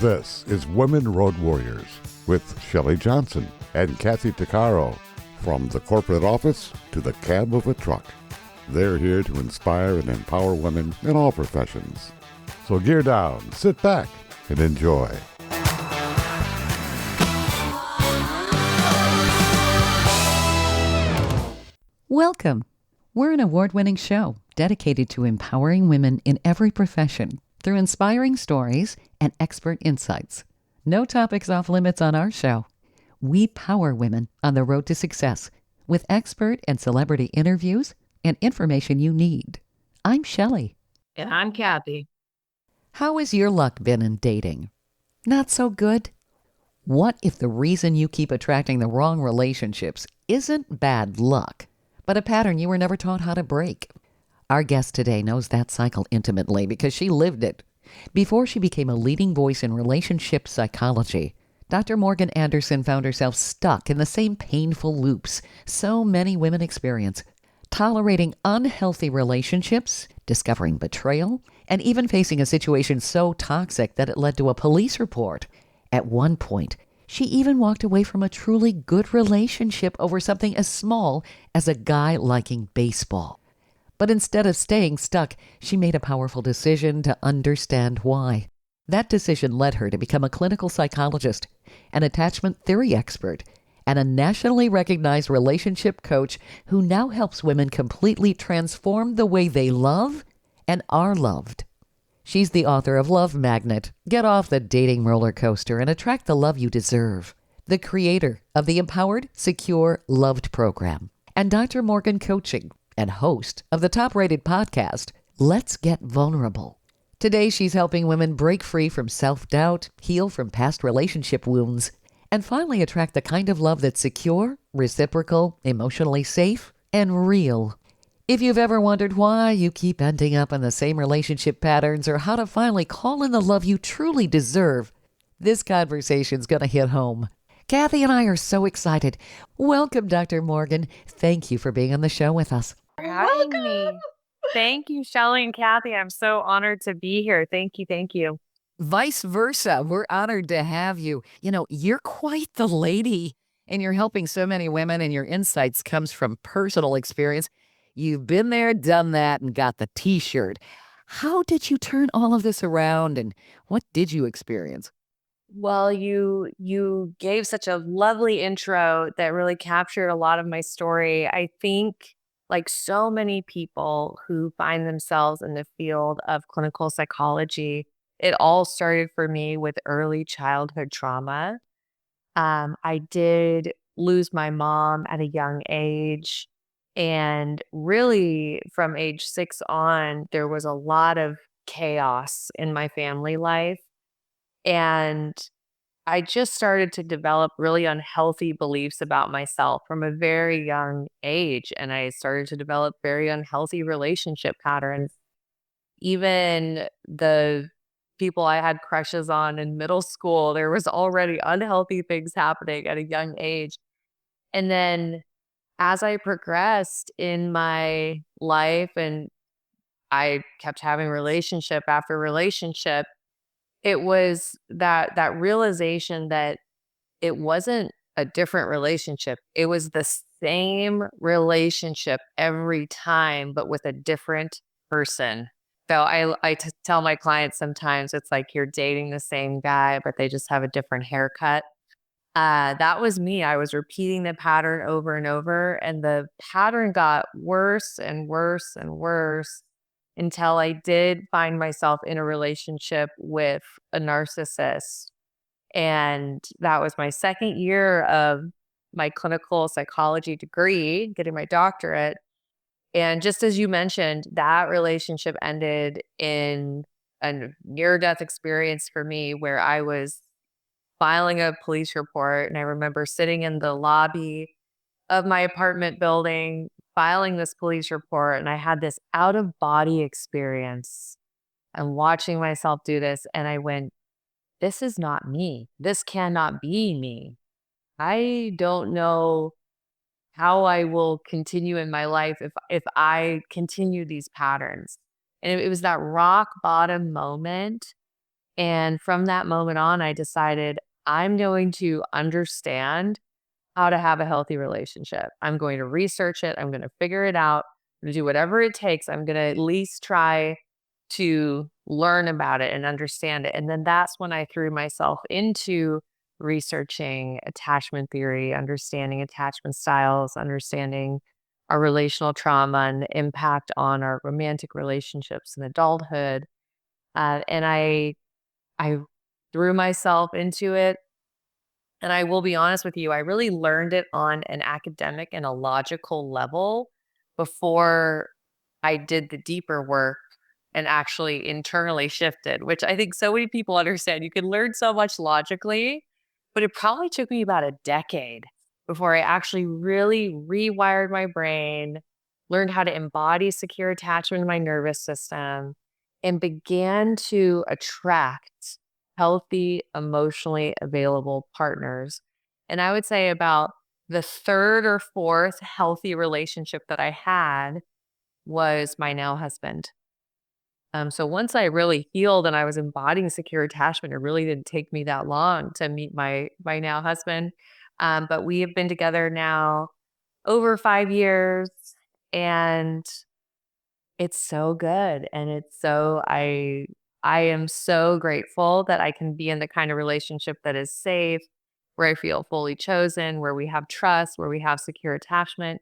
This is Women Road Warriors with Shelley Johnson and Kathy Tuccaro. From the corporate office to the cab of a truck, they're here to inspire and empower women in all professions. So gear down, sit back, and enjoy. Welcome. We're an award-winning show dedicated to empowering women in every profession through inspiring stories and expert insights. No topics off limits on our show. We power women on the road to success with expert and celebrity interviews and information you need. I'm Shelley. And I'm Kathy. How has your luck been in dating? Not so good? What if the reason you keep attracting the wrong relationships isn't bad luck, but a pattern you were never taught how to break? Our guest today knows that cycle intimately because she lived it. Before she became a leading voice in relationship psychology, Dr. Morgan Anderson found herself stuck in the same painful loops so many women experience, tolerating unhealthy relationships, discovering betrayal, and even facing a situation so toxic that it led to a police report. At one point, she even walked away from a truly good relationship over something as small as a guy liking baseball. But instead of staying stuck, she made a powerful decision to understand why. That decision led her to become a clinical psychologist, an attachment theory expert, and a nationally recognized relationship coach who now helps women completely transform the way they love and are loved. She's the author of Love Magnet, Get Off the Dating Roller Coaster and Attract the Love You Deserve, the creator of the Empowered, Secure, Loved program, and Dr. Morgan Coaching, and host of the top-rated podcast, Let's Get Vulnerable. Today, she's helping women break free from self-doubt, heal from past relationship wounds, and finally attract the kind of love that's secure, reciprocal, emotionally safe, and real. If you've ever wondered why you keep ending up in the same relationship patterns or how to finally call in the love you truly deserve, this conversation's going to hit home. Kathy and I are so excited. Welcome, Dr. Morgan. Thank you for being on the show with us. For having me. Thank you, Shelley and Kathy. I'm so honored to be here. Thank you. Thank you. Vice versa. We're honored to have you. You know, you're quite the lady, and you're helping so many women, and your insights comes from personal experience. You've been there, done that, and got the T-shirt. How did you turn all of this around, and what did you experience? Well, you gave such a lovely intro that really captured a lot of my story. I think, like so many people who find themselves in the field of clinical psychology, it all started for me with early childhood trauma. I did lose my mom at a young age. And really, from age 6 on, there was a lot of chaos in my family life. And I just started to develop really unhealthy beliefs about myself from a very young age. And I started to develop very unhealthy relationship patterns. Even the people I had crushes on in middle school, there was already unhealthy things happening at a young age. And then as I progressed in my life and I kept having relationship after relationship, it was that realization that it wasn't a different relationship. It was the same relationship every time, but with a different person. So I tell my clients sometimes it's like you're dating the same guy, but they just have a different haircut. That was me. I was repeating the pattern over and over, and the pattern got worse and worse and worse until I did find myself in a relationship with a narcissist. And that was my second year of my clinical psychology degree, getting my doctorate. And just as you mentioned, that relationship ended in a near-death experience for me where I was filing a police report. And I remember sitting in the lobby of my apartment building, filing this police report. And I had this out of body experience and watching myself do this. And I went, this is not me. This cannot be me. I don't know how I will continue in my life if I continue these patterns. And it was that rock bottom moment. And from that moment on, I decided I'm going to understand how to have a healthy relationship. I'm going to research it. I'm going to figure it out. I'm going to do whatever it takes. I'm going to at least try to learn about it and understand it. And then that's when I threw myself into researching attachment theory, understanding attachment styles, understanding our relational trauma and the impact on our romantic relationships in adulthood. And I threw myself into it. And I will be honest with you, I really learned it on an academic and a logical level before I did the deeper work and actually internally shifted, which I think so many people understand. You can learn so much logically, but it probably took me about a decade before I actually really rewired my brain, learned how to embody secure attachment in my nervous system, and began to attract healthy, emotionally available partners. And I would say about the third or fourth healthy relationship that I had was my now husband. So once I really healed and I was embodying secure attachment, it really didn't take me that long to meet my now husband. But we have been together now over 5 years, and it's so good. And I am so grateful that I can be in the kind of relationship that is safe, where I feel fully chosen, where we have trust, where we have secure attachment.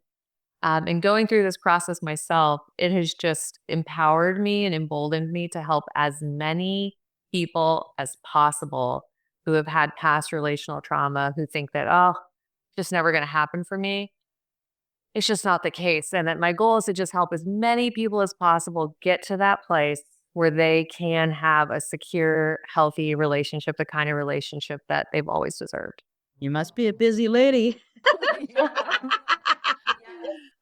And going through this process myself, it has just empowered me and emboldened me to help as many people as possible who have had past relational trauma, who think that, oh, just never going to happen for me. It's just not the case. And that my goal is to just help as many people as possible get to that place where they can have a secure, healthy relationship, the kind of relationship that they've always deserved. You must be a busy lady.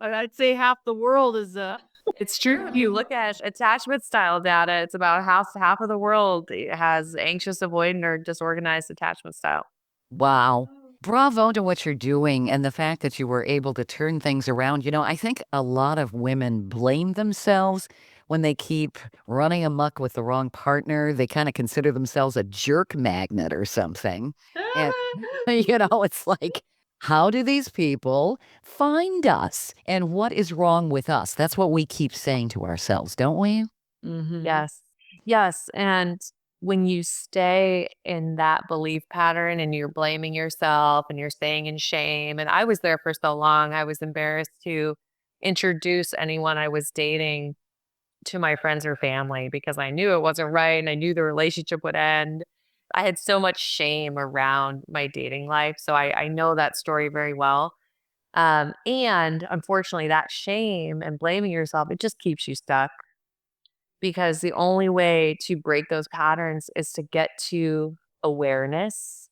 I'd say half the world is It's true. If you look at attachment style data, it's about half of the world has anxious, avoidant, or disorganized attachment style. Wow. Bravo to what you're doing and the fact that you were able to turn things around. I think a lot of women blame themselves when they keep running amok with the wrong partner. They kind of consider themselves a jerk magnet or something. And, it's like, how do these people find us? And what is wrong with us? That's what we keep saying to ourselves, don't we? Mhm. Yes. Yes. And when you stay in that belief pattern and you're blaming yourself and you're staying in shame, and I was there for so long, I was embarrassed to introduce anyone I was dating to my friends or family because I knew it wasn't right and I knew the relationship would end. I had so much shame around my dating life. So I know that story very well. And unfortunately, that shame and blaming yourself, it just keeps you stuck because the only way to break those patterns is to get to awareness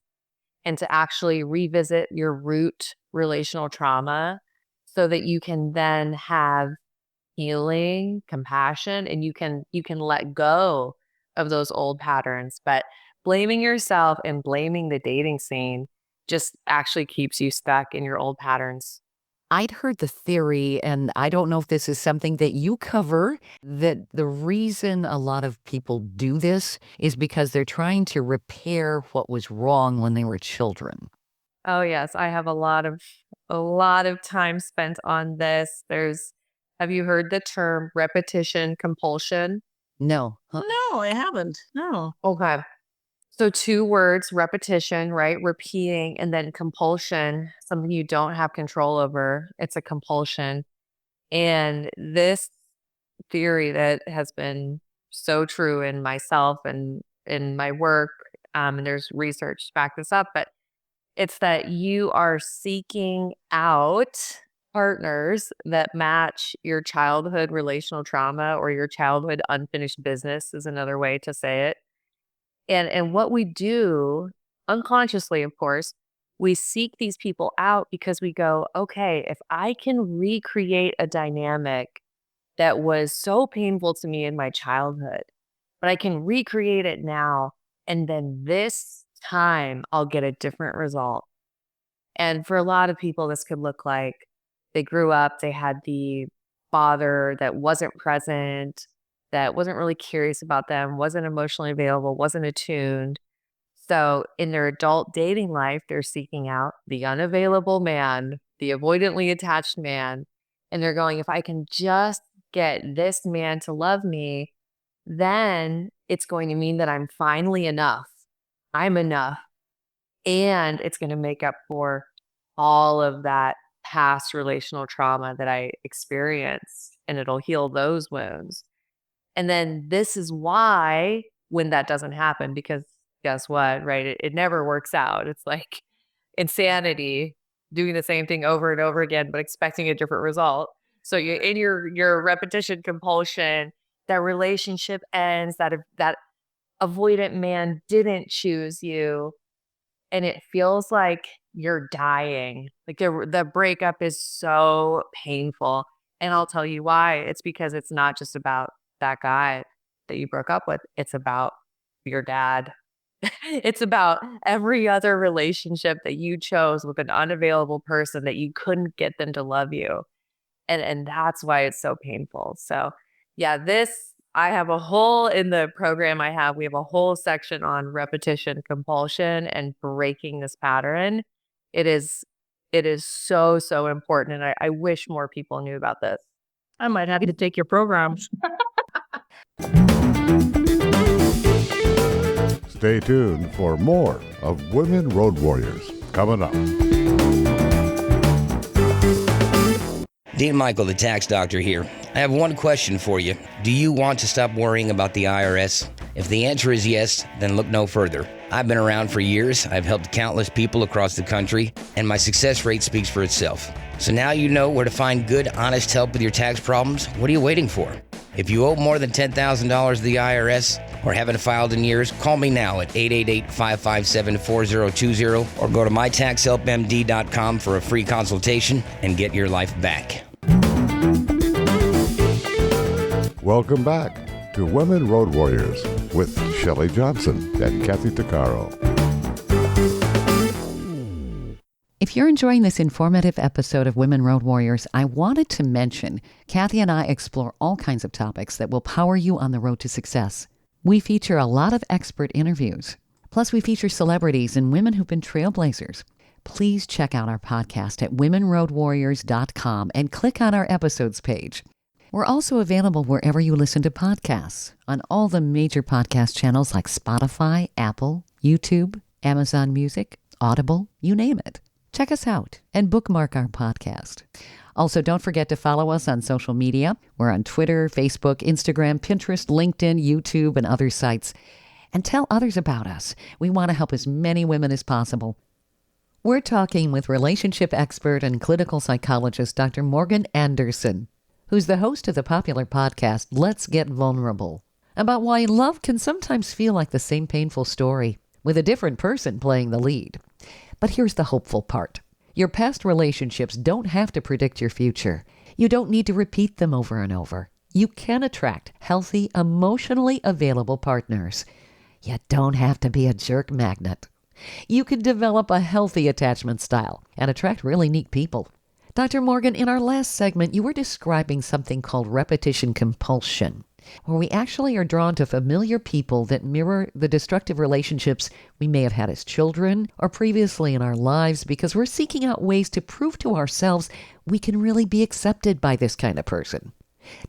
and to actually revisit your root relational trauma so that you can then have healing, compassion, and you can let go of those old patterns. But blaming yourself and blaming the dating scene just actually keeps you stuck in your old patterns. I'd heard the theory, and I don't know if this is something that you cover, that the reason a lot of people do this is because they're trying to repair what was wrong when they were children. Oh yes, I have a lot of time spent on this. Have you heard the term repetition compulsion? No. No, I haven't. No. Okay. So two words, repetition, right? Repeating, and then compulsion, something you don't have control over. It's a compulsion. And this theory that has been so true in myself and in my work, and there's research to back this up, but it's that you are seeking out partners that match your childhood relational trauma or your childhood unfinished business is another way to say it. And what we do unconsciously, of course, we seek these people out because we go, okay, if I can recreate a dynamic that was so painful to me in my childhood, but I can recreate it now, and then this time I'll get a different result. And for a lot of people, this could look like they grew up, they had the father that wasn't present, that wasn't really curious about them, wasn't emotionally available, wasn't attuned. So in their adult dating life, they're seeking out the unavailable man, the avoidantly attached man. And they're going, if I can just get this man to love me, then it's going to mean that I'm finally enough. I'm enough. And it's going to make up for all of that past relational trauma that I experienced, and it'll heal those wounds. And then this is why when that doesn't happen, because guess what, right? It never works out. It's like insanity, doing the same thing over and over again, but expecting a different result. So you in your repetition compulsion, that relationship ends, that avoidant man didn't choose you, and it feels like you're dying. Like the breakup is so painful. And I'll tell you why. It's because it's not just about that guy that you broke up with. It's about your dad. It's about every other relationship that you chose with an unavailable person that you couldn't get them to love you. And that's why it's so painful. So yeah, I have a whole in the program we have a whole section on repetition compulsion and breaking this pattern. It is so, so important. And I wish more people knew about this. I might have you to take your programs. Stay tuned for more of Women Road Warriors coming up. Dean Michael, the tax doctor here. I have one question for you. Do you want to stop worrying about the IRS? If the answer is yes, then look no further. I've been around for years. I've helped countless people across the country, and my success rate speaks for itself. So now you know where to find good, honest help with your tax problems. What are you waiting for? If you owe more than $10,000 to the IRS or haven't filed in years, call me now at 888-557-4020 or go to mytaxhelpmd.com for a free consultation and get your life back. Welcome back to Women Road Warriors with Shelley Johnson and Kathy Tuccaro. If you're enjoying this informative episode of Women Road Warriors, I wanted to mention Kathy and I explore all kinds of topics that will power you on the road to success. We feature a lot of expert interviews. Plus, we feature celebrities and women who've been trailblazers. Please check out our podcast at womenroadwarriors.com and click on our episodes page. We're also available wherever you listen to podcasts, on all the major podcast channels like Spotify, Apple, YouTube, Amazon Music, Audible, you name it. Check us out and bookmark our podcast. Also, don't forget to follow us on social media. We're on Twitter, Facebook, Instagram, Pinterest, LinkedIn, YouTube, and other sites. And tell others about us. We want to help as many women as possible. We're talking with relationship expert and clinical psychologist Dr. Morgan Anderson, who's the host of the popular podcast Let's Get Vulnerable, about why love can sometimes feel like the same painful story, with a different person playing the lead. But here's the hopeful part. Your past relationships don't have to predict your future. You don't need to repeat them over and over. You can attract healthy, emotionally available partners. You don't have to be a jerk magnet. You can develop a healthy attachment style and attract really neat people. Dr. Morgan, in our last segment, you were describing something called repetition compulsion, where we actually are drawn to familiar people that mirror the destructive relationships we may have had as children or previously in our lives because we're seeking out ways to prove to ourselves we can really be accepted by this kind of person.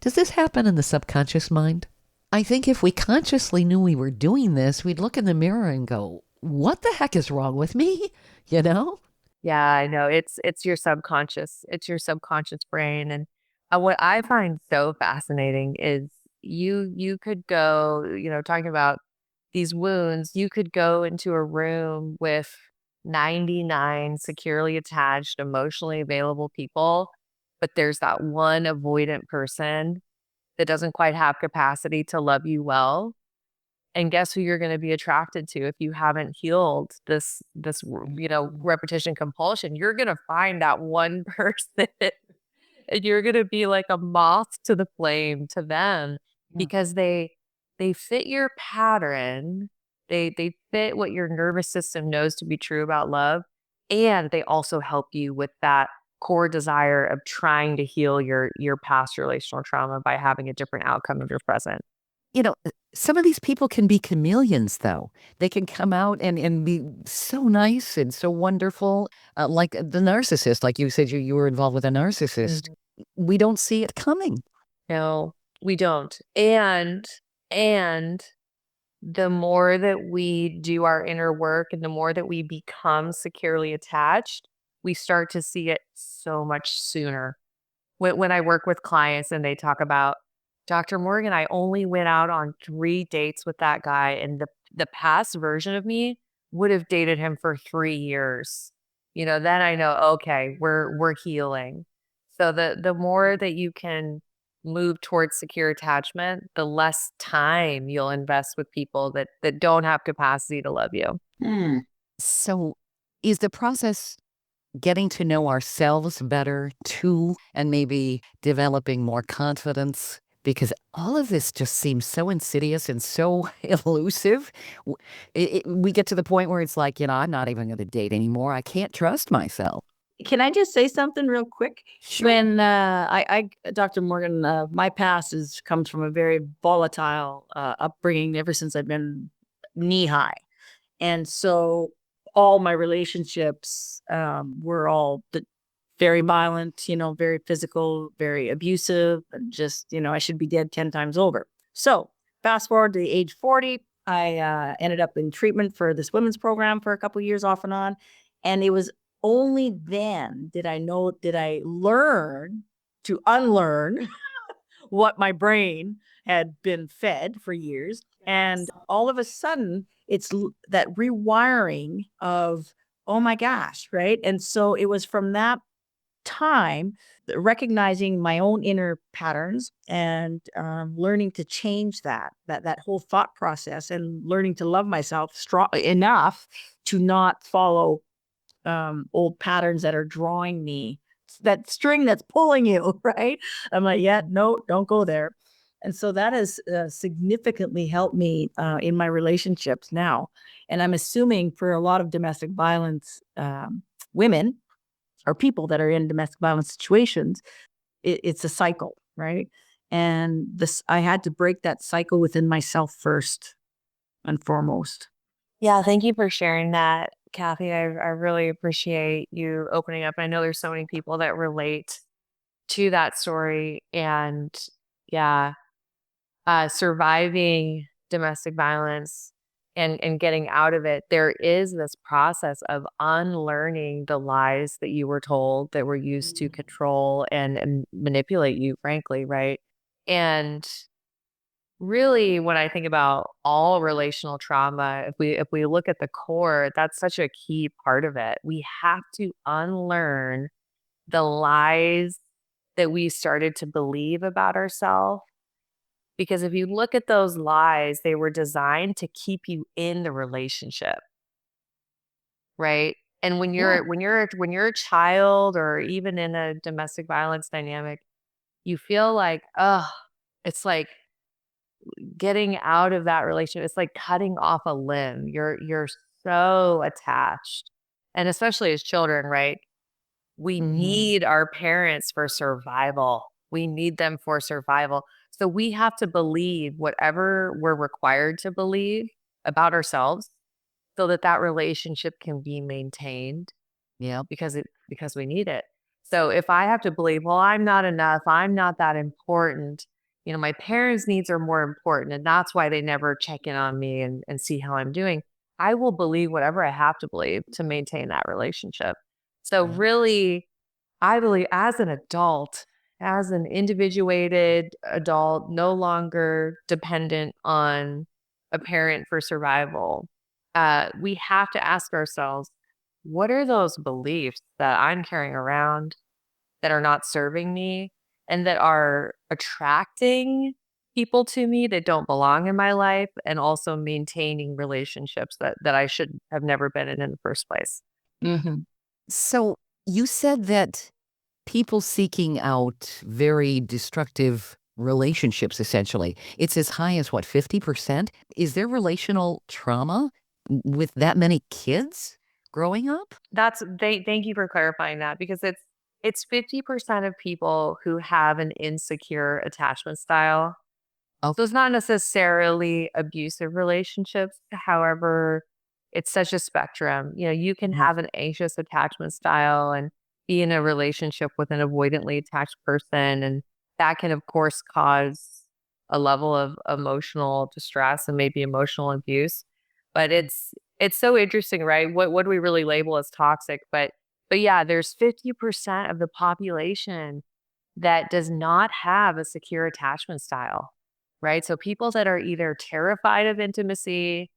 Does this happen in the subconscious mind? I think if we consciously knew we were doing this, we'd look in the mirror and go, what the heck is wrong with me? You know? Yeah, I know. It's your subconscious. It's your subconscious brain. And what I find so fascinating is you could go, talking about these wounds, you could go into a room with 99 securely attached, emotionally available people, but there's that one avoidant person that doesn't quite have capacity to love you well. And guess who you're going to be attracted to if you haven't healed this repetition compulsion? You're going to find that one person and you're going to be like a moth to the flame to them because they fit your pattern. They fit what your nervous system knows to be true about love. And they also help you with that core desire of trying to heal your past relational trauma by having a different outcome of your present. Some of these people can be chameleons, though. They can come out and be so nice and so wonderful, like the narcissist, like you said you were involved with a narcissist. We don't see it coming. No, we don't. And the more that we do our inner work and the more that we become securely attached, we start to see it so much sooner. When I work with clients and they talk about, Dr. Morgan, I only went out on 3 dates with that guy, and the past version of me would have dated him for 3 years. Then I know, okay, we're healing. So the more that you can move towards secure attachment, the less time you'll invest with people that don't have capacity to love you. So is the process getting to know ourselves better too, and maybe developing more confidence? Because all of this just seems so insidious and so elusive. We get to the point where it's like, I'm not even going to date anymore. I can't trust myself. Can I just say something real quick? Sure. When Dr. Morgan, my past comes from a very volatile upbringing ever since I've been knee high. And so all my relationships were all very violent, very physical, very abusive, and just, I should be dead 10 times over. So fast forward to age 40, I ended up in treatment for this women's program for a couple of years off and on. And it was only then did I learn to unlearn what my brain had been fed for years. And all of a sudden, it's that rewiring of, oh my gosh, right? And so it was from that time, recognizing my own inner patterns and learning to change that whole thought process, and learning to love myself strong enough to not follow old patterns that are drawing me, that string that's pulling you, right? I'm like, yeah, no, don't go there. And so that has significantly helped me in my relationships now. And I'm assuming for a lot of domestic violence women or people that are in domestic violence situations, it's a cycle, right? And I had to break that cycle within myself first and foremost. Yeah, thank you for sharing that, Kathy. I really appreciate you opening up. I know there's so many people that relate to that story. And yeah, surviving domestic violence and getting out of it, there is this process of unlearning the lies that you were told that were used to control and manipulate you, frankly, right? And really, when I think about all relational trauma, if we look at the core, that's such a key part of it. We have to unlearn the lies that we started to believe about ourselves. Because if you look at those lies, they were designed to keep you in the relationship, right? And when you're a child or even in a domestic violence dynamic, you feel like, oh, it's like getting out of that relationship. It's like cutting off a limb. You're so attached. And especially as children, right? We need our parents for survival. We need them for survival. So we have to believe whatever we're required to believe about ourselves so that relationship can be maintained. Yeah. Because we need it. So if I have to believe, well, I'm not enough, I'm not that important, my parents' needs are more important, and that's why they never check in on me and see how I'm doing, I will believe whatever I have to believe to maintain that relationship. So really, I believe as an adult, as an individuated adult, no longer dependent on a parent for survival, we have to ask ourselves, what are those beliefs that I'm carrying around that are not serving me and that are attracting people to me that don't belong in my life, and also maintaining relationships that I should have never been in the first place? So you said that people seeking out very destructive relationships, essentially, it's as high as what, 50%? Is there relational trauma with that many kids growing up? Thank you for clarifying that, because it's 50% of people who have an insecure attachment style Oh, So it's not necessarily abusive relationships. However, it's such a spectrum. You can have an anxious attachment style and be in a relationship with an avoidantly attached person. And that can, of course, cause a level of emotional distress and maybe emotional abuse. But it's so interesting, right? What do we really label as toxic? But yeah, there's 50% of the population that does not have a secure attachment style, right? So people that are either terrified of intimacy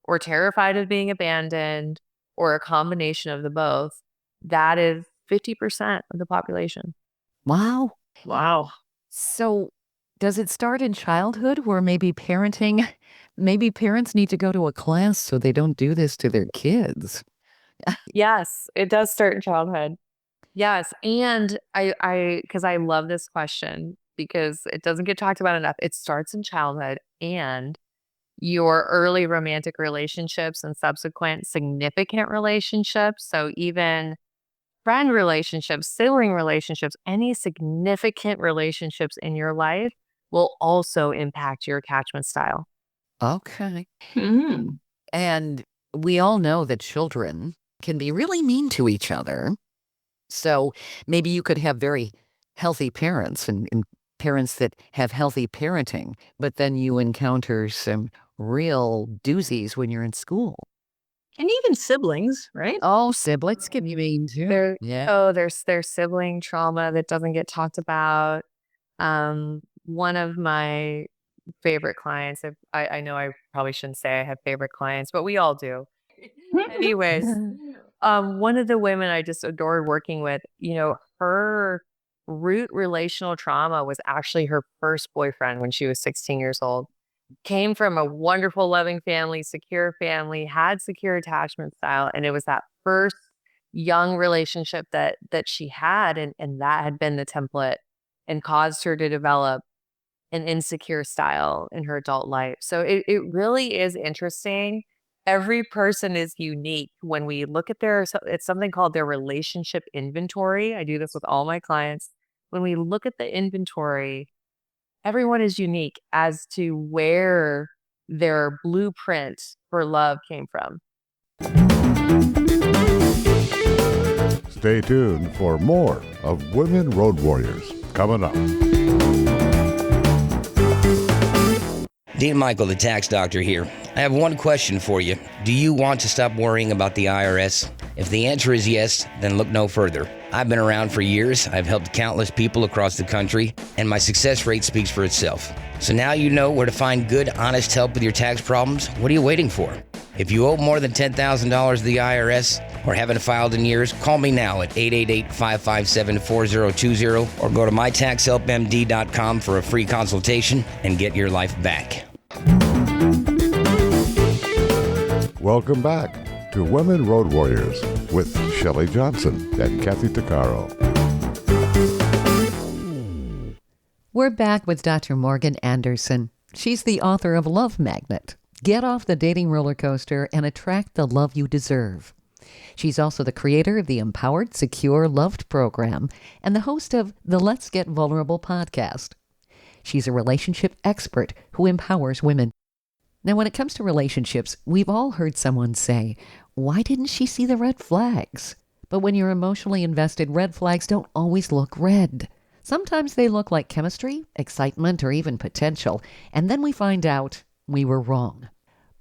or terrified of being abandoned or a combination of the both, that is 50% of the population. wow. Wow. So does it start in childhood where maybe maybe parents need to go to a class so they don't do this to their kids? Yes, it does start in childhood. Yes, and because I love this question because it doesn't get talked about enough. It starts in childhood and your early romantic relationships and subsequent significant relationships. So even friend relationships, sibling relationships, any significant relationships in your life will also impact your attachment style. Okay. Mm. And we all know that children can be really mean to each other. So maybe you could have very healthy parents and parents that have healthy parenting, but then you encounter some real doozies when you're in school. And even siblings, right? Oh, siblings can be mean too. There, Yeah. oh, there's sibling trauma that doesn't get talked about. One of my favorite clients, I know I probably shouldn't say I have favorite clients, but we all do. Anyways, one of the women I just adored working with, her root relational trauma was actually her first boyfriend when she was 16 years old. Came from a wonderful, loving family, had secure attachment style, and it was that first young relationship that she had, and that had been the template and caused her to develop an insecure style in her adult life. So it really is interesting. Every person is unique. When we look at it's something called their relationship inventory. I do this with all my clients. When we look at the inventory, everyone is unique as to where their blueprint for love came from. Stay tuned for more of Women Road Warriors coming up. Dean Michael, the tax doctor here. I have one question for you. Do you want to stop worrying about the IRS? If the answer is yes, then look no further. I've been around for years. I've helped countless people across the country, and my success rate speaks for itself. So now you know where to find good, honest help with your tax problems. What are you waiting for? If you owe more than $10,000 to the IRS or haven't filed in years, call me now at 888-557-4020 or go to mytaxhelpmd.com for a free consultation and get your life back. Welcome back to Women Road Warriors with Shelley Johnson and Kathy Tuccaro. We're back with Dr. Morgan Anderson. She's the author of Love Magnet. Get off the dating roller coaster and attract the love you deserve. She's also the creator of the Empowered, Secure, Loved program and the host of the Let's Get Vulnerable podcast. She's a relationship expert who empowers women. Now, when it comes to relationships, we've all heard someone say, "Why didn't she see the red flags?" But when you're emotionally invested, red flags don't always look red. Sometimes they look like chemistry, excitement, or even potential, and then we find out we were wrong.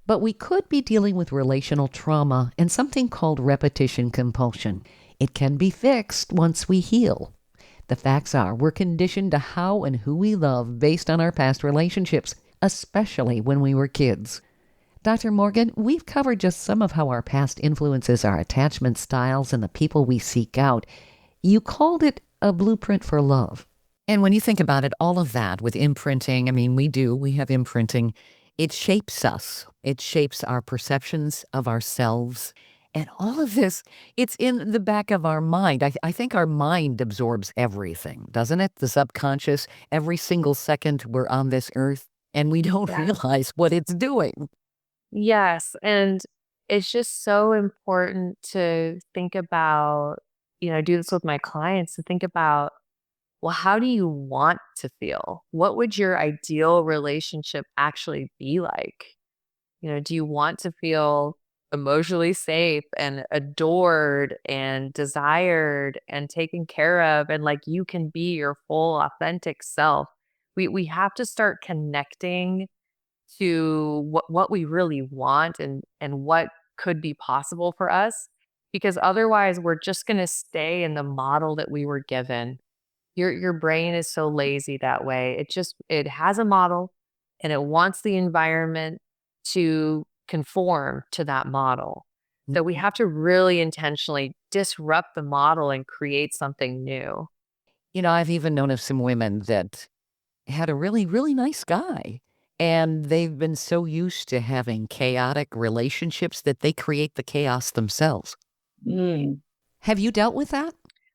But we could be dealing with relational trauma and something called repetition compulsion. It can be fixed once we heal. The facts are we're conditioned to how and who we love based on our past relationships, especially when we were kids. Dr. Morgan, we've covered just some of how our past influences our attachment styles and the people we seek out. You called it a blueprint for love. And when you think about it, all of that with imprinting, we have imprinting. It shapes us. It shapes our perceptions of ourselves. And all of this, it's in the back of our mind. I think our mind absorbs everything, doesn't it? The subconscious, every single second we're on this earth, and we don't realize what it's doing. Yes. And it's just so important to think about, I do this with my clients to think about well, how do you want to feel? What would your ideal relationship actually be like? Do you want to feel emotionally safe and adored and desired and taken care of and like you can be your full authentic self? We have to start connecting to what we really want and what could be possible for us, because otherwise we're just going to stay in the model that we were given. Your brain is so lazy that way. It has a model and it wants the environment to conform to that model. So we have to really intentionally disrupt the model and create something new. I've even known of some women that had a really, really nice guy, and they've been so used to having chaotic relationships that they create the chaos themselves. Mm. Have you dealt with that?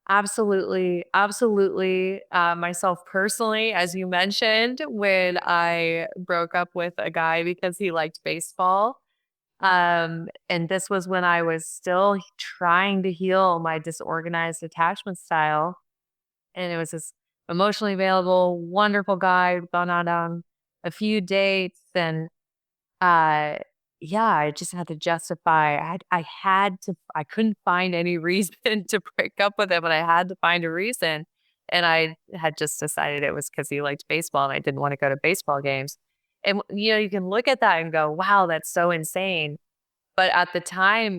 Absolutely. Absolutely. Myself personally, as you mentioned, when I broke up with a guy because he liked baseball. And this was when I was still trying to heal my disorganized attachment style. And it was this emotionally available, wonderful guy. We'd gone on a few dates, and uh, yeah, I just had to justify. I couldn't find any reason to break up with him, but I had to find a reason. And I had just decided it was because he liked baseball and I didn't want to go to baseball games. And, you can look at that and go, wow, that's so insane. But at the time,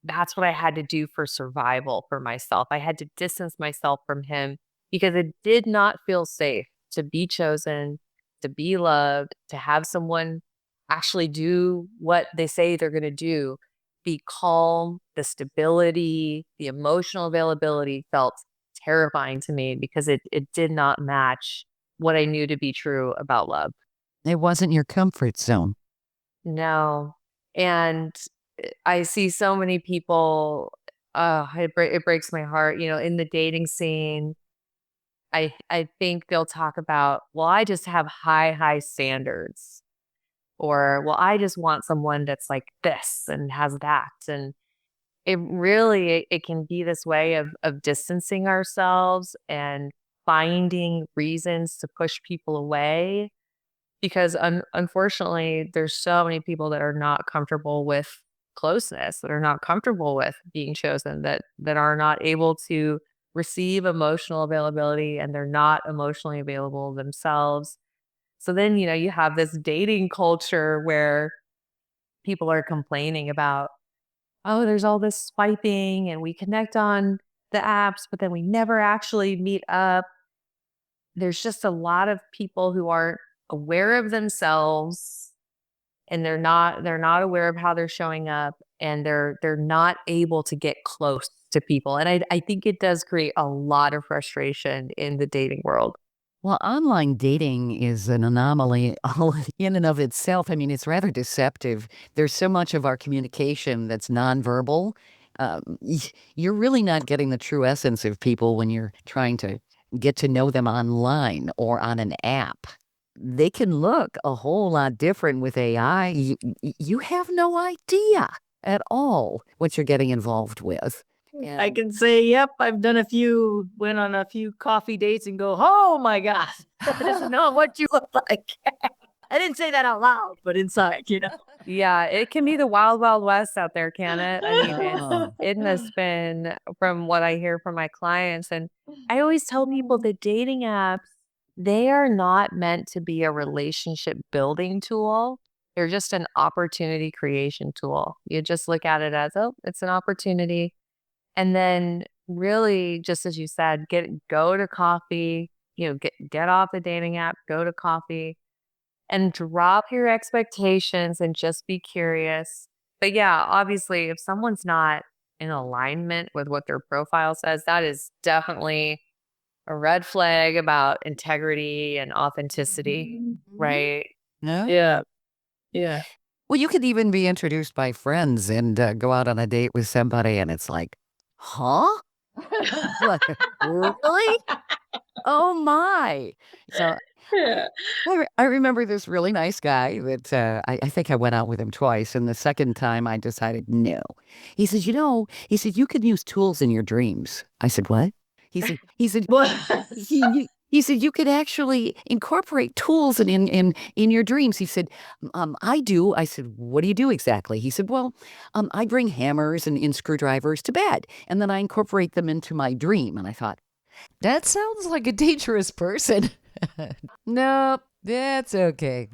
that's what I had to do for survival for myself. I had to distance myself from him because it did not feel safe to be chosen, to be loved, to have someone actually do what they say they're going to do. Be calm, the stability, the emotional availability felt terrifying to me because it did not match what I knew to be true about love. It wasn't your comfort zone. No. And I see so many people, it breaks my heart, in the dating scene. I think they'll talk about, well, I just have high standards. Or, well, I just want someone that's like this and has that. And it can be this way of distancing ourselves and finding reasons to push people away. Because unfortunately, there's so many people that are not comfortable with closeness, that are not comfortable with being chosen, that are not able to receive emotional availability, and they're not emotionally available themselves. So then, you have this dating culture where people are complaining about, oh, there's all this swiping and we connect on the apps, but then we never actually meet up. There's just a lot of people who aren't aware of themselves, and they're not aware of how they're showing up, and they're not able to get close to people. And I think it does create a lot of frustration in the dating world. Well, online dating is an anomaly all in and of itself. I mean, it's rather deceptive. There's so much of our communication that's nonverbal. You're really not getting the true essence of people when you're trying to get to know them online or on an app. They can look a whole lot different with AI. You have no idea at all what you're getting involved with. I can say, yep, went on a few coffee dates and go, oh my God, that is not what you look like. I didn't say that out loud, but inside, Yeah, it can be the wild, wild west out there, can it? I mean, Oh. it has been, from what I hear from my clients. And I always tell people that dating apps, they are not meant to be a relationship building tool. They're just an opportunity creation tool. You just look at it as, oh, it's an opportunity. And then really, just as you said, go to coffee, get off the dating app, go to coffee, and drop your expectations and just be curious. But yeah, obviously, if someone's not in alignment with what their profile says, that is definitely a red flag about integrity and authenticity, right? Yeah. Yeah. Yeah. Well, you could even be introduced by friends and go out on a date with somebody, and it's like, huh? Like, really? Oh my! So Yeah. I remember this really nice guy that I think I went out with him twice, and the second time I decided no. He says, he said, you can use tools in your dreams. I said, what? What? He said, you could actually incorporate tools in your dreams. He said, I do. I said, what do you do exactly? He said, well, I bring hammers and screwdrivers to bed, and then I incorporate them into my dream. And I thought, that sounds like a dangerous person. Nope, that's okay.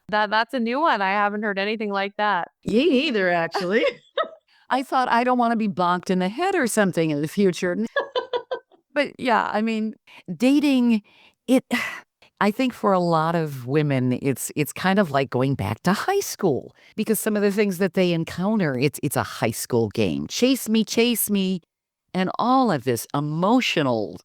That's a new one. I haven't heard anything like that. Me neither, actually. I thought, I don't want to be bonked in the head or something in the future. But yeah, I mean, dating, I think for a lot of women, it's kind of like going back to high school, because some of the things that they encounter, it's a high school game. Chase me, and all of this emotional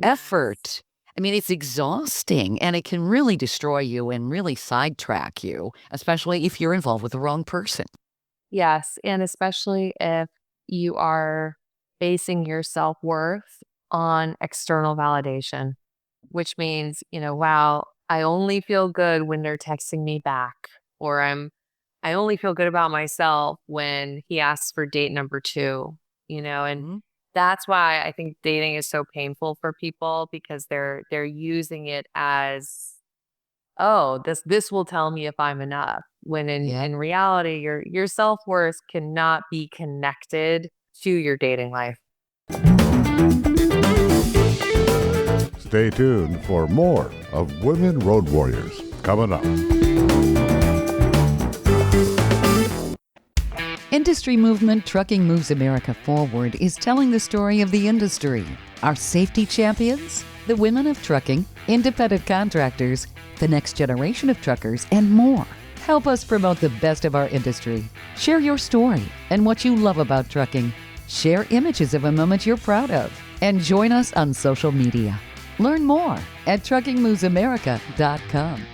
effort. I mean, it's exhausting, and it can really destroy you and really sidetrack you, especially if you're involved with the wrong person. Yes. And especially if you are basing your self-worth on external validation, which means, wow, I only feel good when they're texting me back, or I only feel good about myself when he asks for date number 2, and that's why I think dating is so painful for people, because they're using it as, oh, this will tell me if I'm enough. When in reality, your self-worth cannot be connected to your dating life. Stay tuned for more of Women Road Warriors coming up. Industry movement Trucking Moves America Forward is telling the story of the industry. Our safety champions, the women of trucking, independent contractors, the next generation of truckers, and more. Help us promote the best of our industry. Share your story and what you love about trucking. Share images of a moment you're proud of. And join us on social media. Learn more at truckingmovesamerica.com.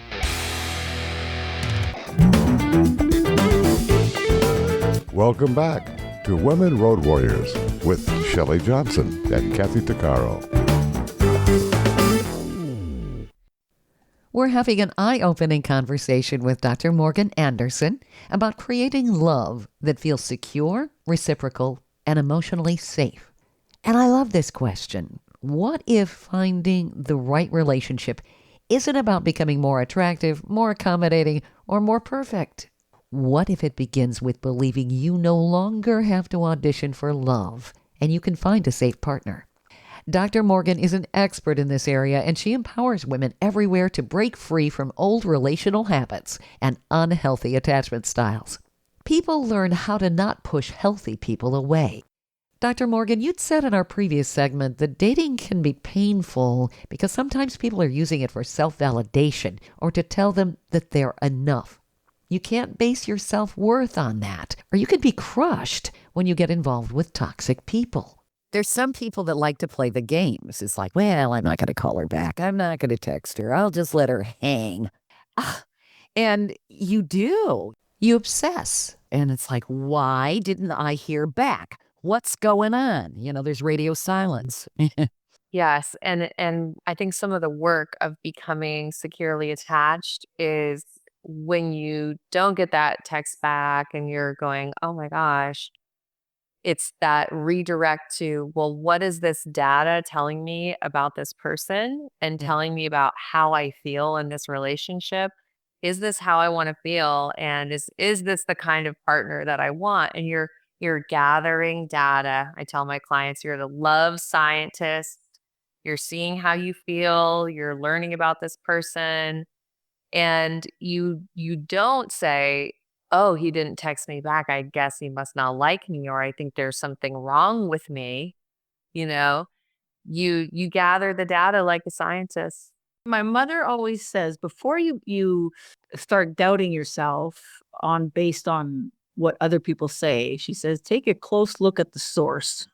Welcome back to Women Road Warriors with Shelley Johnson and Kathy Tuccaro. We're having an eye-opening conversation with Dr. Morgan Anderson about creating love that feels secure, reciprocal, and emotionally safe. And I love this question. What if finding the right relationship isn't about becoming more attractive, more accommodating, or more perfect? What if it begins with believing you no longer have to audition for love and you can find a safe partner? Dr. Morgan is an expert in this area, and she empowers women everywhere to break free from old relational habits and unhealthy attachment styles. People learn how to not push healthy people away. Dr. Morgan, you'd said in our previous segment that dating can be painful because sometimes people are using it for self-validation or to tell them that they're enough. You can't base your self-worth on that, or you could be crushed when you get involved with toxic people. There's some people that like to play the games. It's like, well, I'm not going to call her back. I'm not going to text her. I'll just let her hang. And you do. You obsess. And it's like, why didn't I hear back? What's going on? There's radio silence. Yes. And I think some of the work of becoming securely attached is when you don't get that text back and you're going, oh my gosh, it's that redirect to, well, what is this data telling me about this person and telling me about how I feel in this relationship? Is this how I want to feel? And is this the kind of partner that I want? And you're gathering data. I tell my clients, you're the love scientist. You're seeing how you feel. You're learning about this person. And you don't say, oh, he didn't text me back, I guess he must not like me, or I think there's something wrong with me. You gather the data like a scientist. My mother always says, before you start doubting yourself based on what other people say, she says, take a close look at the source.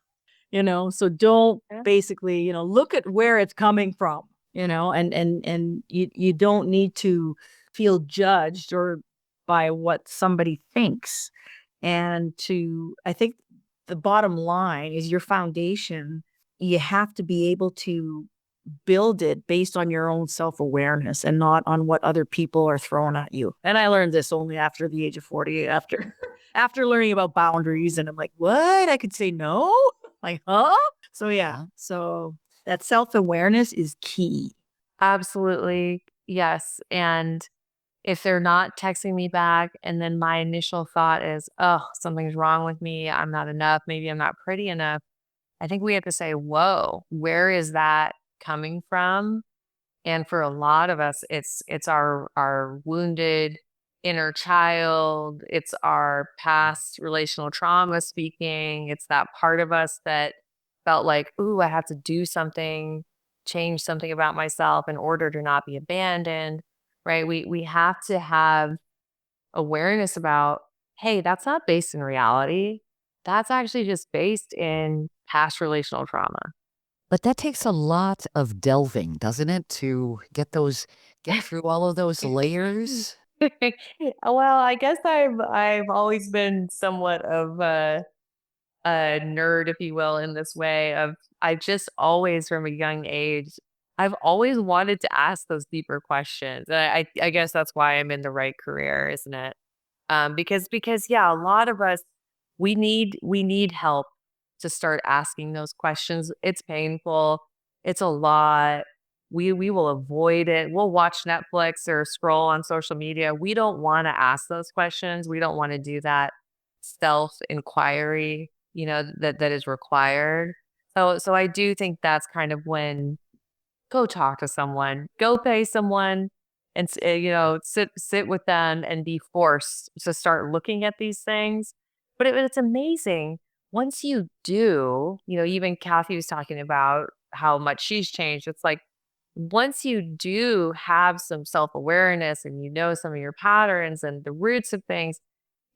So don't basically, look at where it's coming from. And you don't need to feel judged or by what somebody thinks. And I think the bottom line is your foundation. You have to be able to build it based on your own self-awareness and not on what other people are throwing at you. And I learned this only after the age of 40, after after learning about boundaries, and I'm like, what? I could say no? Like, huh? So yeah. So that self-awareness is key. Absolutely. Yes. And if they're not texting me back, and then my initial thought is, oh, something's wrong with me. I'm not enough. Maybe I'm not pretty enough. I think we have to say, whoa, where is that coming from? And for a lot of us, it's our wounded inner child. It's our past relational trauma speaking. It's that part of us that felt like, ooh, I have to do something, change something about myself in order to not be abandoned. Right. We have to have awareness about, hey, that's not based in reality. That's actually just based in past relational trauma. But that takes a lot of delving, doesn't it, to get through all of those layers? Well, I guess I've always been somewhat of a nerd, if you will, in this way of I just always from a young age, I've always wanted to ask those deeper questions. And I guess that's why I'm in the right career, isn't it? Because yeah, a lot of us we need help to start asking those questions. It's painful. It's a lot. We will avoid it. We'll watch Netflix or scroll on social media. We don't want to ask those questions. We don't want to do that self inquiry, that is required. So I do think that's kind of when go talk to someone, go pay someone and sit with them and be forced to start looking at these things. But it's amazing once you do. Even Kathy was talking about how much she's changed. It's like once you do have some self-awareness and some of your patterns and the roots of things,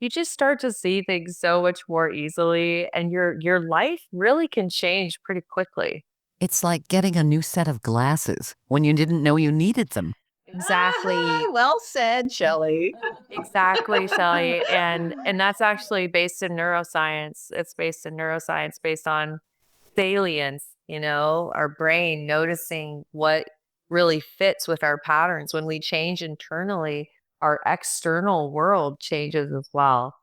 you just start to see things so much more easily, and your life really can change pretty quickly. It's like getting a new set of glasses when you didn't know you needed them. Exactly. Well said, Shelley. Exactly, Shelley. And that's actually based in neuroscience. It's based in neuroscience, based on salience, our brain noticing what really fits with our patterns. When we change internally, our external world changes as well.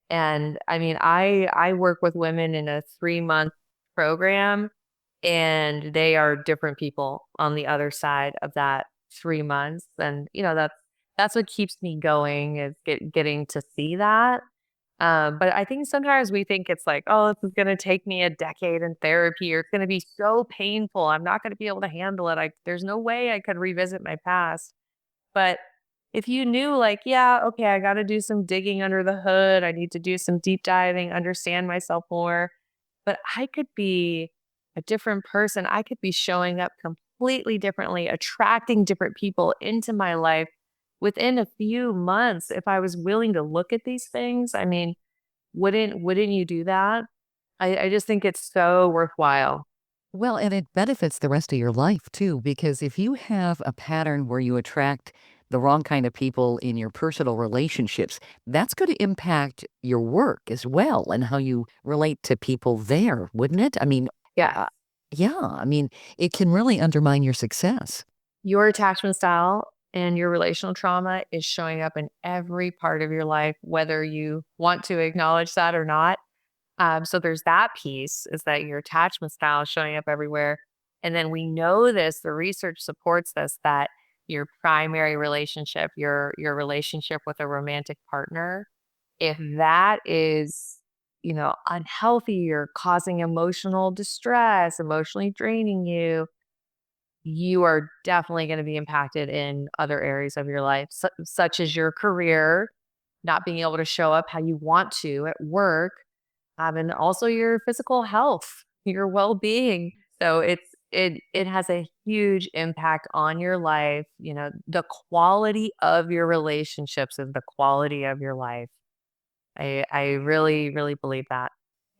And I mean, I work with women in a 3-month program, and they are different people on the other side of that 3 months. And that's what keeps me going, is getting to see that. But I think sometimes we think it's like, oh, this is going to take me a decade in therapy, or it's going to be so painful. I'm not going to be able to handle it. There's no way I could revisit my past. But if you knew, like, yeah, okay, I got to do some digging under the hood. I need to do some deep diving, understand myself more. But I could be a different person. I could be showing up completely differently, attracting different people into my life within a few months if I was willing to look at these things. I mean, wouldn't you do that? I just think it's so worthwhile. Well, and it benefits the rest of your life too, because if you have a pattern where you attract the wrong kind of people in your personal relationships, that's going to impact your work as well and how you relate to people there, wouldn't it? I mean, Yeah. yeah, I mean, it can really undermine your success. Your attachment style and your relational trauma is showing up in every part of your life, whether you want to acknowledge that or not. So there's that piece, is that your attachment style is showing up everywhere. And then we know this, the research supports this, that your primary relationship, your relationship with a romantic partner, if that is, unhealthy or causing emotional distress, emotionally draining you, you are definitely going to be impacted in other areas of your life, such as your career, not being able to show up how you want to at work, and also your physical health, your well-being. So it has a huge impact on your life. The quality of your relationships is the quality of your life. I really, really believe that.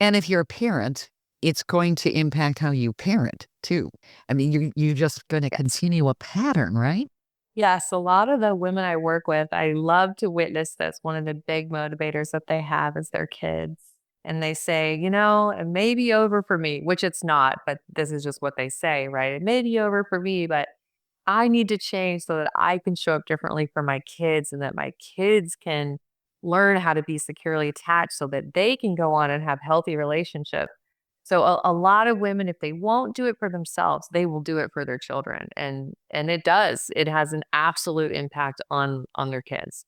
And if you're a parent, it's going to impact how you parent too. I mean, you're just going to continue a pattern, right? Yes, a lot of the women I work with, I love to witness this. One of the big motivators that they have is their kids. And they say, it may be over for me, which it's not, but this is just what they say, right? It may be over for me, but I need to change so that I can show up differently for my kids, and that my kids can learn how to be securely attached so that they can go on and have healthy relationships. So a lot of women, if they won't do it for themselves, they will do it for their children. And it does. It has an absolute impact on their kids.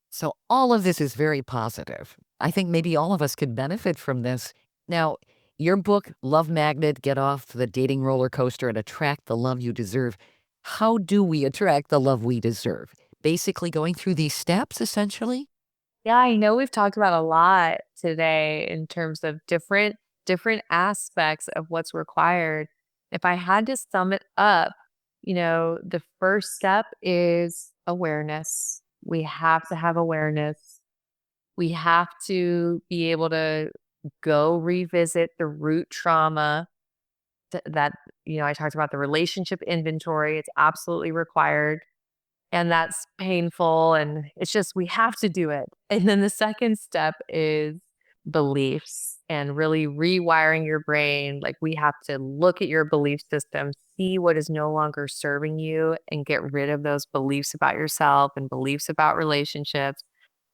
So all of this is very positive. I think maybe all of us could benefit from this. Now, your book, Love Magnet, Get Off the Dating Roller Coaster and Attract the Love You Deserve. How do we attract the love we deserve? Basically going through these steps, essentially? Yeah, I know we've talked about a lot today in terms of different aspects of what's required. If I had to sum it up, the first step is awareness. We have to have awareness. We have to be able to go revisit the root trauma that, I talked about the relationship inventory. It's absolutely required. And that's painful. And it's just, we have to do it. And then the second step is beliefs and really rewiring your brain. Like, we have to look at your belief system, see what is no longer serving you, and get rid of those beliefs about yourself and beliefs about relationships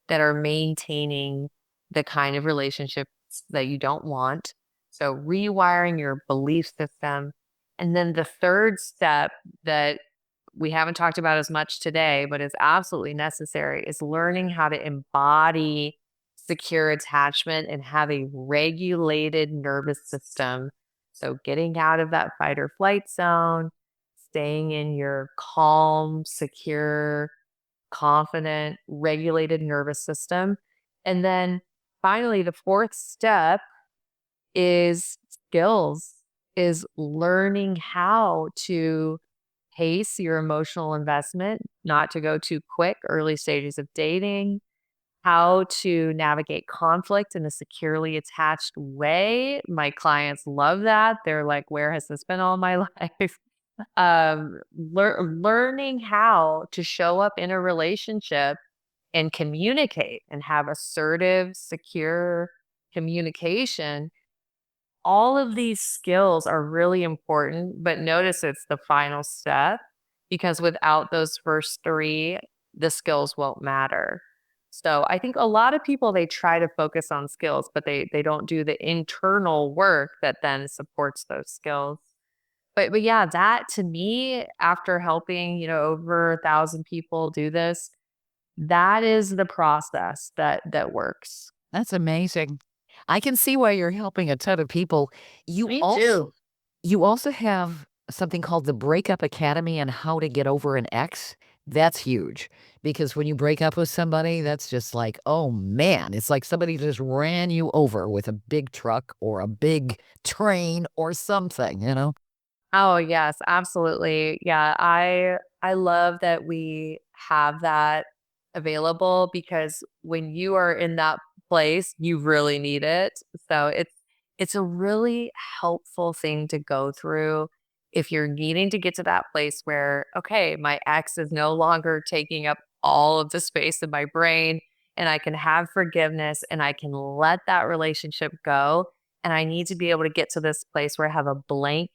that are maintaining the kind of relationships that you don't want. So rewiring your belief system. And then the third step that we haven't talked about as much today, but is absolutely necessary, is learning how to embody secure attachment and have a regulated nervous system. So getting out of that fight or flight zone, staying in your calm, secure, confident, regulated nervous system. And then finally, the fourth step is skills, is learning how to pace your emotional investment, not to go too quick, early stages of dating, how to navigate conflict in a securely attached way. My clients love that. They're like, where has this been all my life? Learning how to show up in a relationship and communicate and have assertive, secure communication. All of these skills are really important, but notice it's the final step, because without those first three, the skills won't matter. So I think a lot of people, they try to focus on skills, but they don't do the internal work that then supports those skills. But yeah, that to me, after helping, over 1,000 people do this, that is the process that works. That's amazing. I can see why you're helping a ton of people. Me too. You also have something called the Breakup Academy on how to get over an ex. That's huge, because when you break up with somebody, that's just like, oh man, it's like somebody just ran you over with a big truck or a big train or something. Oh, yes, absolutely. Yeah, I love that we have that available, because when you are in that place, you really need it. So it's a really helpful thing to go through if you're needing to get to that place where, okay, my ex is no longer taking up all of the space in my brain, and I can have forgiveness and I can let that relationship go. And I need to be able to get to this place where I have a blank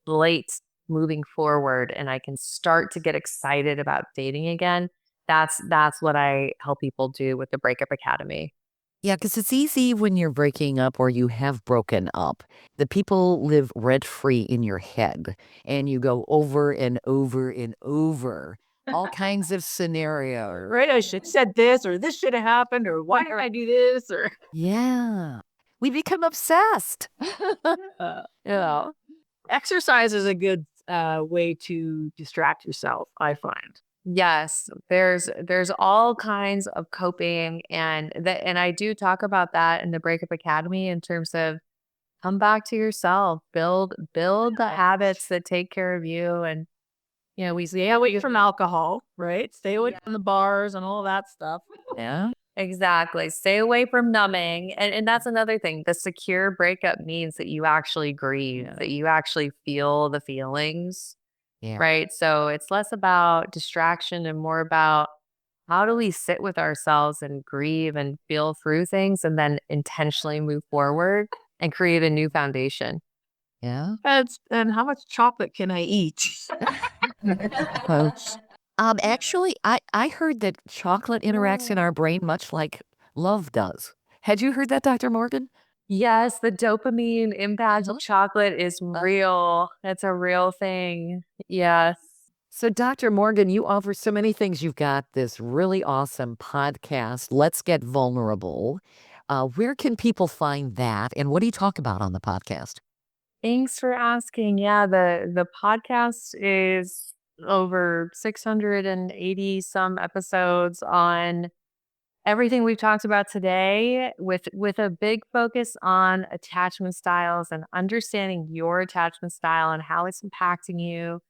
slate moving forward and I can start to get excited about dating again. That's what I help people do with the Breakup Academy. Yeah, because it's easy when you're breaking up or you have broken up. The people live rent free in your head, and you go over and over and over all kinds of scenarios. Right? I should have said this, or this should have happened, or why did I do this? Or Yeah, we become obsessed. yeah, exercise is a good way to distract yourself, I find. Yes, there's all kinds of coping, and I do talk about that in the Breakup Academy in terms of come back to yourself, build the habits that take care of you. And we Stay away from alcohol, right? Stay away from the bars and all that stuff. Yeah. exactly, stay away from numbing. And that's another thing. The secure breakup means that you actually grieve, that you actually feel the feelings. Yeah. Right. So it's less about distraction and more about how do we sit with ourselves and grieve and feel through things and then intentionally move forward and create a new foundation. Yeah. And how much chocolate can I eat? Well, Actually, I heard that chocolate interacts in our brain much like love does. Had you heard that, Dr. Morgan? Yes, the dopamine impact of chocolate is real. That's a real thing. Yes. So, Dr. Morgan, you offer so many things. You've got this really awesome podcast, Let's Get Vulnerable. Where can people find that? And what do you talk about on the podcast? Thanks for asking. Yeah, the podcast is over 680 some episodes on everything we've talked about today, with a big focus on attachment styles and understanding your attachment style and how it's impacting you.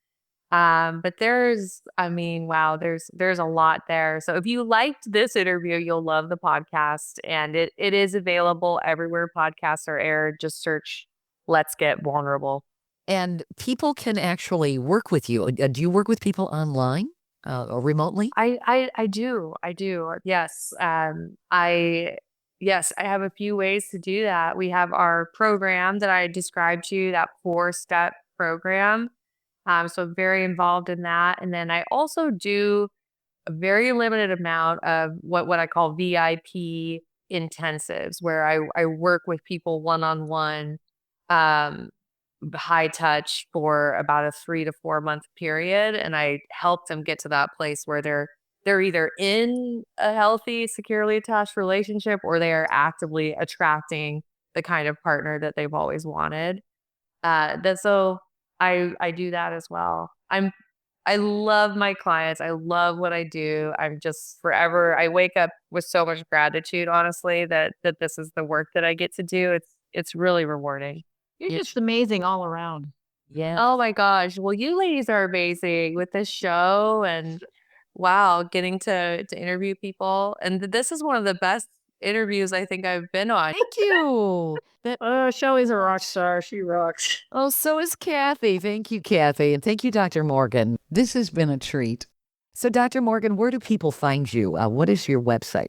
But wow, there's a lot there. So if you liked this interview, you'll love the podcast, and it is available everywhere podcasts are aired. Just search Let's Get Vulnerable. And people can actually work with you. Do you work with people online or remotely? I do. Yes. Yes, I have a few ways to do that. We have our program that I described to you, that 4-step program. So I'm very involved in that. And then I also do a very limited amount of what I call VIP intensives, where I work with people one-on-one, high touch for about a 3 to 4 month period. And I help them get to that place where they're either in a healthy, securely attached relationship, or they are actively attracting the kind of partner that they've always wanted. So I do that as well. I love my clients. I love what I do. I'm just forever. I wake up with so much gratitude, honestly, that this is the work that I get to do. It's really rewarding. You're just amazing all around. Yeah. Oh my gosh. Well, you ladies are amazing with this show, and wow, getting to interview people. And this is one of the best interviews I think I've been on. Thank you. Shelley's a rock star. She rocks. Oh, so is Kathy. Thank you, Kathy. And thank you, Dr. Morgan. This has been a treat. So, Dr. Morgan, where do people find you? What is your website?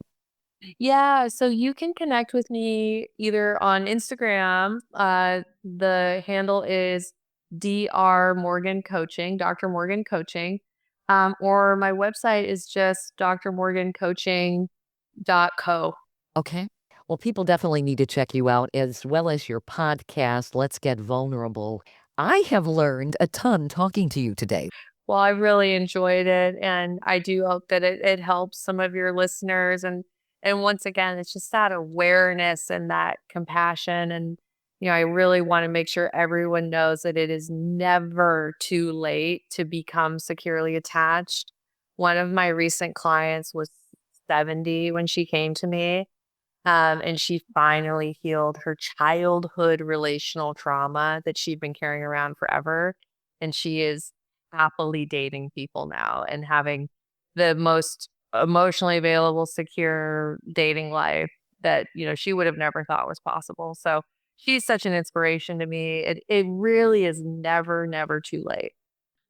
Yeah, so you can connect with me either on Instagram. The handle is Dr. Morgan Coaching, Dr. Morgan Coaching. Or my website is just drmorgancoaching.co. Okay. Well, people definitely need to check you out, as well as your podcast, Let's Get Vulnerable. I have learned a ton talking to you today. Well, I really enjoyed it, and I do hope that it helps some of your listeners. And once again, it's just that awareness and that compassion. And, I really want to make sure everyone knows that it is never too late to become securely attached. One of my recent clients was 70 when she came to me. And she finally healed her childhood relational trauma that she'd been carrying around forever. And she is happily dating people now and having the most emotionally available, secure dating life that, she would have never thought was possible. So she's such an inspiration to me. It really is never, never too late.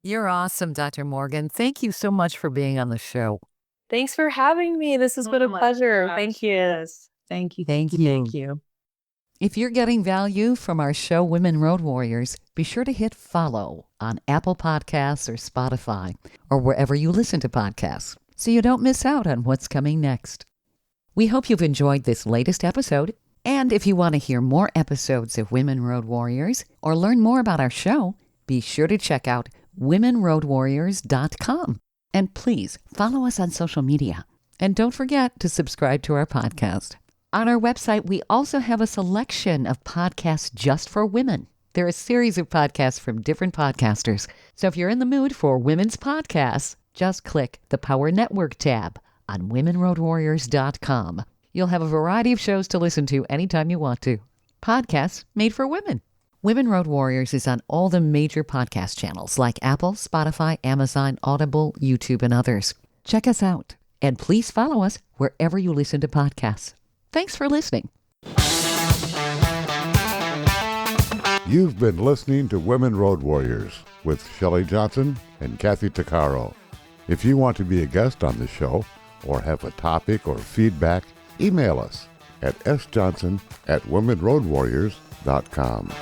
You're awesome, Dr. Morgan. Thank you so much for being on the show. Thanks for having me. This has been a pleasure. Thank you. Yes. Thank you. Thank you. Thank you. If you're getting value from our show, Women Road Warriors, be sure to hit follow on Apple Podcasts or Spotify or wherever you listen to podcasts, so you don't miss out on what's coming next. We hope you've enjoyed this latest episode. And if you want to hear more episodes of Women Road Warriors or learn more about our show, be sure to check out womenroadwarriors.com. And please follow us on social media. And don't forget to subscribe to our podcast. On our website, we also have a selection of podcasts just for women. There are a series of podcasts from different podcasters. So if you're in the mood for women's podcasts, just click the Power Network tab on womenroadwarriors.com. You'll have a variety of shows to listen to anytime you want to. Podcasts made for women. Women Road Warriors is on all the major podcast channels like Apple, Spotify, Amazon, Audible, YouTube, and others. Check us out. And please follow us wherever you listen to podcasts. Thanks for listening. You've been listening to Women Road Warriors with Shelley Johnson and Kathy Tuccaro. If you want to be a guest on the show or have a topic or feedback, email us at sjohnson@womenroadwarriors.com.